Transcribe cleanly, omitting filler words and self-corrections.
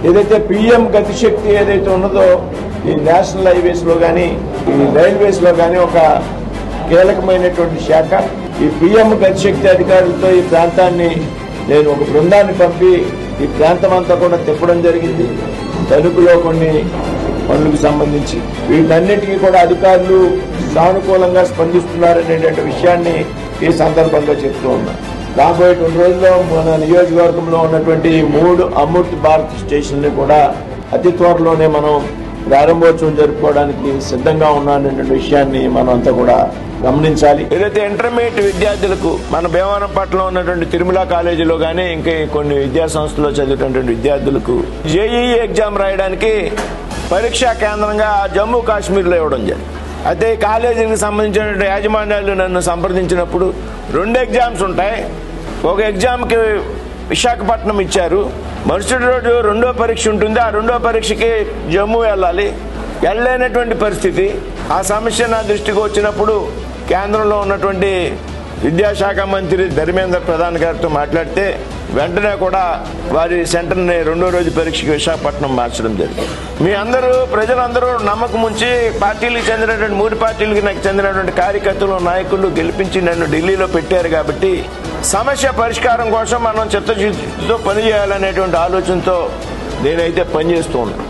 ఏదైతే పిఎం గతిశక్తి ఏదైతే ఉన్నదో ఈ నేషనల్ హైవేస్ లో కానీ ఈ రైల్వేస్ లో కానీ ఒక కీలకమైనటువంటి శాఖ. ఈ పిఎం గతిశక్తి అధికారులతో ఈ ప్రాంతాన్ని నేను ఒక బృందాన్ని పంపి ఈ ప్రాంతం అంతా కూడా తిప్పడం జరిగింది. తణుకులో కొన్ని పనులకు సంబంధించి వీటన్నిటికీ కూడా అధికారులు సానుకూలంగా స్పందిస్తున్నారనేటువంటి విషయాన్ని ఈ సందర్భంగా చెప్తూ ఉన్నా. రాబోయే 2 రోజుల్లో మన నియోజకవర్గంలో ఉన్నటువంటి 3 అమృత్ భారత్ స్టేషన్ని కూడా అతి త్వరలోనే మనం ప్రారంభోత్సవం జరుపుకోవడానికి సిద్ధంగా ఉన్నారనేటువంటి విషయాన్ని మనం అంతా కూడా గమనించాలి. ఏదైతే ఇంటర్మీడియట్ విద్యార్థులకు మన భీమవరంపట్నంలో ఉన్నటువంటి తిరుమల కాలేజీలో కానీ ఇంకా కొన్ని విద్యా సంస్థల్లో చదివేటువంటి విద్యార్థులకు జేఈఈ ఎగ్జామ్ రాయడానికి పరీక్షా కేంద్రంగా జమ్మూ కాశ్మీర్లో ఇవ్వడం జరిగింది. అయితే కాలేజీకి సంబంధించిన యాజమాన్యాలు నన్ను సంప్రదించినప్పుడు 2 ఎగ్జామ్స్ ఉంటాయి. ఒక ఎగ్జామ్కి విశాఖపట్నం ఇచ్చారు. మరుసటి రోజు 2వ పరీక్ష ఉంటుంది. ఆ 2వ పరీక్షకి జమ్మూ వెళ్ళాలి. వెళ్ళలేనటువంటి పరిస్థితి. ఆ సమస్య నా దృష్టికి వచ్చినప్పుడు కేంద్రంలో ఉన్నటువంటి విద్యాశాఖ మంత్రి ధర్మేంద్ర ప్రధాన్ గారితో మాట్లాడితే వెంటనే కూడా వారి సెంటర్ని 2వ రోజు పరీక్షకి విశాఖపట్నం మార్చడం జరిగింది. మీ అందరూ ప్రజలందరూ నమ్మకం ఉంచి పార్టీలకు చెందినటువంటి 3 పార్టీలకు నాకు చెందినటువంటి కార్యకర్తలు నాయకులు గెలిపించి నన్ను ఢిల్లీలో పెట్టారు. కాబట్టి సమస్య పరిష్కారం కోసం మనం చిత్తశుద్ధితో పనిచేయాలనేటువంటి ఆలోచనతో నేనైతే పనిచేస్తూ ఉన్నాను.